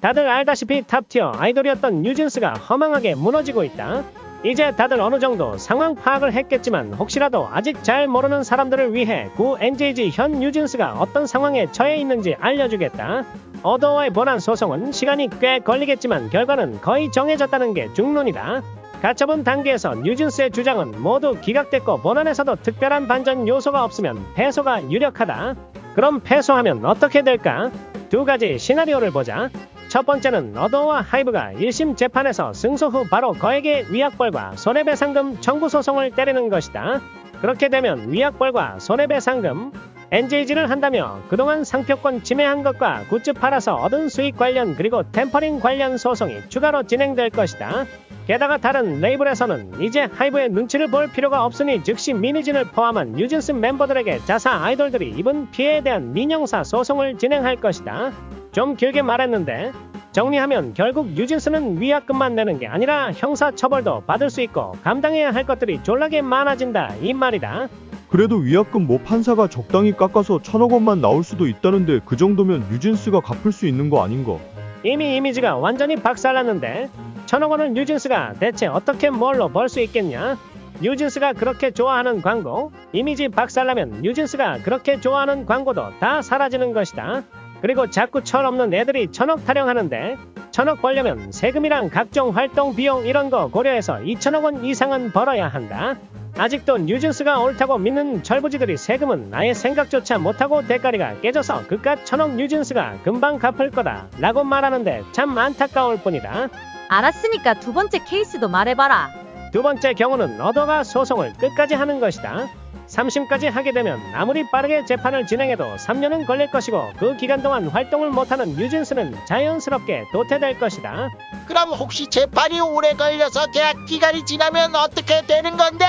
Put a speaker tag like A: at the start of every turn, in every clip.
A: 다들 알다시피 탑티어 아이돌이었던 뉴진스가 허망하게 무너지고 있다. 이제 다들 어느정도 상황 파악을 했겠지만 혹시라도 아직 잘 모르는 사람들을 위해 구 NJG 현 뉴진스가 어떤 상황에 처해 있는지 알려주겠다. 어도어의 본안 소송은 시간이 꽤 걸리겠지만 결과는 거의 정해졌다는 게 중론이다. 가처분 단계에서 뉴진스의 주장은 모두 기각됐고 본안에서도 특별한 반전 요소가 없으면 패소가 유력하다. 그럼 패소하면 어떻게 될까? 두 가지 시나리오를 보자. 첫 번째는 어도어와 하이브가 1심 재판에서 승소 후 바로 거액의 위약벌과 손해배상금 청구 소송을 때리는 것이다. 그렇게 되면 위약벌과 손해배상금, NJG를 한다며 그동안 상표권 침해한 것과 굿즈 팔아서 얻은 수익 관련 그리고 템퍼링 관련 소송이 추가로 진행될 것이다. 게다가 다른 레이블에서는 이제 하이브의 눈치를 볼 필요가 없으니 즉시 미니진을 포함한 뉴진스 멤버들에게 자사 아이돌들이 입은 피해에 대한 민형사 소송을 진행할 것이다. 좀 길게 말했는데 정리하면 결국 뉴진스는 위약금만 내는 게 아니라 형사처벌도 받을 수 있고 감당해야 할 것들이 졸라게 많아진다 이 말이다.
B: 그래도 위약금 뭐 판사가 적당히 깎아서 1,000억 원만 나올 수도 있다는데 그 정도면 뉴진스가 갚을 수 있는 거 아닌가?
A: 이미 이미지가 완전히 박살났는데 1,000억 원을 뉴진스가 대체 어떻게 뭘로 벌 수 있겠냐? 뉴진스가 그렇게 좋아하는 광고, 이미지 박살나면 뉴진스가 그렇게 좋아하는 광고도 다 사라지는 것이다. 그리고 자꾸 철없는 애들이 1,000억 타령하는데 1,000억 벌려면 세금이랑 각종 활동 비용 이런 거 고려해서 2,000억 원 이상은 벌어야 한다. 아직도 뉴진스가 옳다고 믿는 철부지들이 세금은 아예 생각조차 못하고 대가리가 깨져서 그깟 1,000억 뉴진스가 금방 갚을 거다 라고 말하는데 참 안타까울 뿐이다.
C: 알았으니까 두 번째 케이스도 말해봐라.
A: 두 번째 경우는 어도가 소송을 끝까지 하는 것이다. 3심까지 하게 되면 아무리 빠르게 재판을 진행해도 3년은 걸릴 것이고 그 기간 동안 활동을 못하는 뉴진스는 자연스럽게 도태될 것이다.
D: 그럼 혹시 재판이 오래 걸려서 계약 기간이 지나면 어떻게 되는 건데?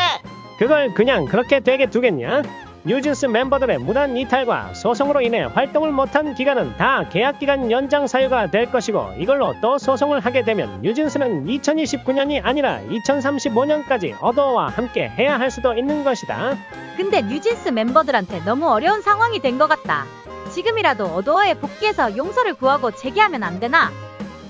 A: 그걸 그냥 그렇게 되게 두겠냐? 뉴진스 멤버들의 무단 이탈과 소송으로 인해 활동을 못한 기간은 다 계약기간 연장 사유가 될 것이고 이걸로 또 소송을 하게 되면 뉴진스는 2029년이 아니라 2035년까지 어도어와 함께 해야 할 수도 있는 것이다.
C: 근데 뉴진스 멤버들한테 너무 어려운 상황이 된 것 같다. 지금이라도 어도어에 복귀해서 용서를 구하고 재기하면 안 되나?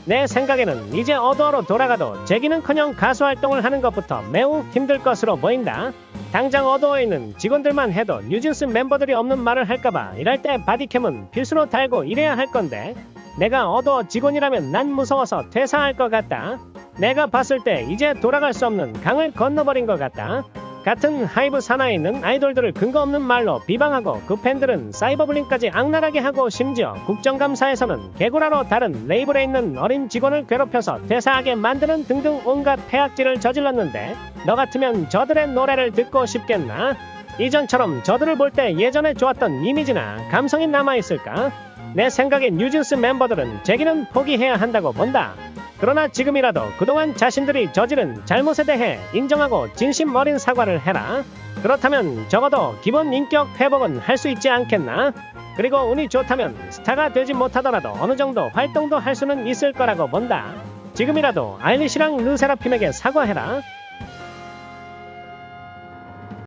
A: 내 생각에는 이제 어도어로 돌아가도 재기는커녕 가수 활동을 하는 것부터 매우 힘들 것으로 보인다. 당장 어도어에 있는 직원들만 해도 뉴진스 멤버들이 없는 말을 할까봐 이럴 때 바디캠은 필수로 달고 일해야 할 건데 내가 어도어 직원이라면 난 무서워서 퇴사할 것 같다. 내가 봤을 때 이제 돌아갈 수 없는 강을 건너버린 것 같다. 같은 하이브 산하에 있는 아이돌들을 근거 없는 말로 비방하고 그 팬들은 사이버블링까지 악랄하게 하고 심지어 국정감사에서는 개구라로 다른 레이블에 있는 어린 직원을 괴롭혀서 퇴사하게 만드는 등등 온갖 폐악질을 저질렀는데 너 같으면 저들의 노래를 듣고 싶겠나? 이전처럼 저들을 볼 때 예전에 좋았던 이미지나 감성이 남아있을까? 내 생각에 뉴진스 멤버들은 재기는 포기해야 한다고 본다. 그러나 지금이라도 그동안 자신들이 저지른 잘못에 대해 인정하고 진심 어린 사과를 해라. 그렇다면 적어도 기본 인격 회복은 할 수 있지 않겠나? 그리고 운이 좋다면 스타가 되지 못하더라도 어느 정도 활동도 할 수는 있을 거라고 본다. 지금이라도 아일리시랑 르세라핌에게 사과해라.